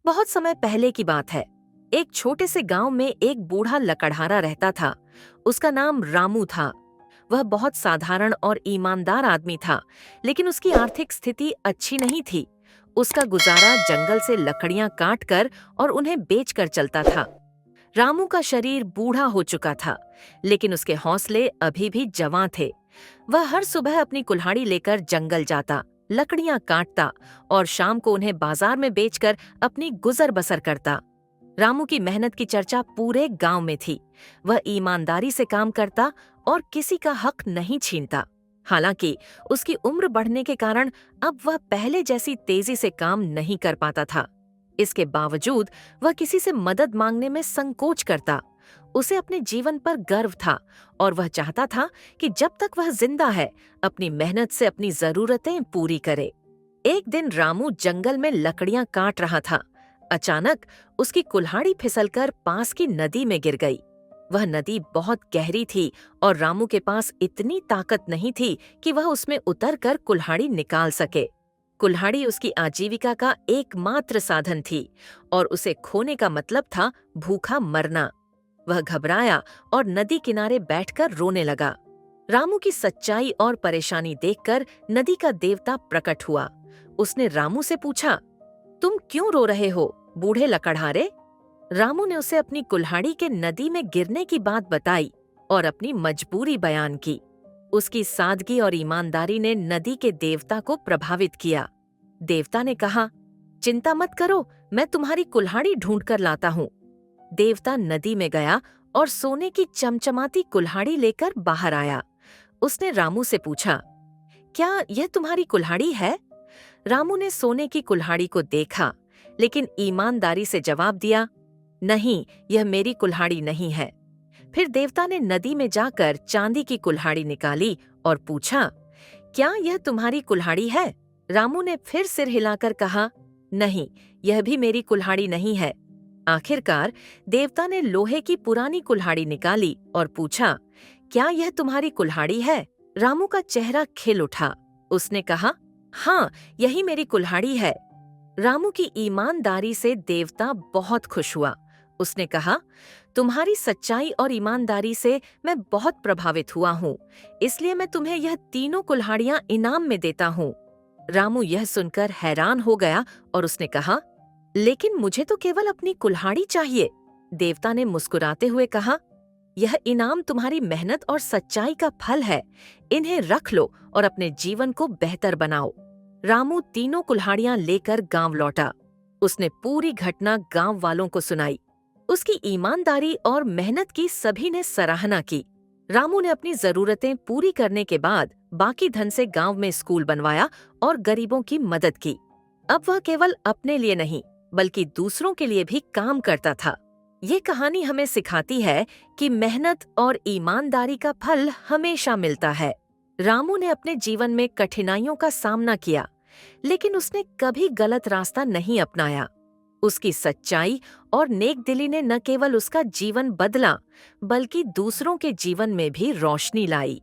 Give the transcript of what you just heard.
बहुत समय पहले की बात है। एक छोटे से गांव में एक बूढ़ा लकड़हारा रहता था। उसका नाम रामू था। वह बहुत साधारण और ईमानदार आदमी था, लेकिन उसकी आर्थिक स्थिति अच्छी नहीं थी। उसका गुजारा जंगल से लकड़ियां काट कर और उन्हें बेचकर चलता था। रामू का शरीर बूढ़ा हो चुका था, लेकिन उसके हौसले अभी भी जवां थे। वह हर सुबह अपनी कुल्हाड़ी लेकर जंगल जाता, लकड़ियां काटता और शाम को उन्हें बाजार में बेचकर अपनी गुजर बसर करता। रामू की मेहनत की चर्चा पूरे गांव में थी। वह ईमानदारी से काम करता और किसी का हक नहीं छीनता। हालांकि उसकी उम्र बढ़ने के कारण अब वह पहले जैसी तेजी से काम नहीं कर पाता था। इसके बावजूद वह किसी से मदद मांगने में संकोच करता। उसे अपने जीवन पर गर्व था और वह चाहता था कि जब तक वह जिंदा है, अपनी मेहनत से अपनी जरूरतें पूरी करे। एक दिन रामू जंगल में लकड़ियां काट रहा था। अचानक उसकी कुल्हाड़ी फिसलकर पास की नदी में गिर गई। वह नदी बहुत गहरी थी और रामू के पास इतनी ताकत नहीं थी कि वह उसमें उतरकर कुल्हाड़ी निकाल सके। कुल्हाड़ी उसकी आजीविका का एकमात्र साधन थी और उसे खोने का मतलब था भूखा मरना। वह घबराया और नदी किनारे बैठकर रोने लगा। रामू की सच्चाई और परेशानी देखकर नदी का देवता प्रकट हुआ। उसने रामू से पूछा, तुम क्यों रो रहे हो, बूढ़े लकड़हारे? रामू ने उसे अपनी कुल्हाड़ी के नदी में गिरने की बात बताई और अपनी मजबूरी बयान की। उसकी सादगी और ईमानदारी ने नदी के देवता को प्रभावित किया। देवता ने कहा, चिंता मत करो, मैं तुम्हारी कुल्हाड़ी ढूंढ कर लाता हूँ। देवता नदी में गया और सोने की चमचमाती कुल्हाड़ी लेकर बाहर आया। उसने रामू से पूछा, क्या यह तुम्हारी कुल्हाड़ी है? रामू ने सोने की कुल्हाड़ी को देखा, लेकिन ईमानदारी से जवाब दिया, नहीं, यह मेरी कुल्हाड़ी नहीं है। फिर देवता ने नदी में जाकर चांदी की कुल्हाड़ी निकाली और पूछा, क्या यह तुम्हारी कुल्हाड़ी है? रामू ने फिर सिर हिलाकर कहा, नहीं, यह भी मेरी कुल्हाड़ी नहीं है। आखिरकार देवता ने लोहे की पुरानी कुल्हाड़ी निकाली और पूछा, क्या यह तुम्हारी कुल्हाड़ी है? रामू का चेहरा खिल उठा। उसने कहा, हाँ, यही मेरी कुल्हाड़ी है। रामू की ईमानदारी से देवता बहुत खुश हुआ। उसने कहा, तुम्हारी सच्चाई और ईमानदारी से मैं बहुत प्रभावित हुआ हूँ, इसलिए मैं तुम्हें यह तीनों कुल्हाड़ियां इनाम में देता हूँ। रामू यह सुनकर हैरान हो गया और उसने कहा, लेकिन मुझे तो केवल अपनी कुल्हाड़ी चाहिए। देवता ने मुस्कुराते हुए कहा, यह इनाम तुम्हारी मेहनत और सच्चाई का फल है। इन्हें रख लो और अपने जीवन को बेहतर बनाओ। रामू तीनों कुल्हाड़ियां लेकर गांव लौटा। उसने पूरी घटना गांव वालों को सुनाई। उसकी ईमानदारी और मेहनत की सभी ने सराहना की। रामू ने अपनी जरूरतें पूरी करने के बाद बाकी धन से गांव में स्कूल बनवाया और गरीबों की मदद की। अब वह केवल अपने लिए नहीं, बल्कि दूसरों के लिए भी काम करता था। ये कहानी हमें सिखाती है कि मेहनत और ईमानदारी का फल हमेशा मिलता है। रामू ने अपने जीवन में कठिनाइयों का सामना किया, लेकिन उसने कभी गलत रास्ता नहीं अपनाया। उसकी सच्चाई और नेकदिली ने न केवल उसका जीवन बदला, बल्कि दूसरों के जीवन में भी रोशनी लाई।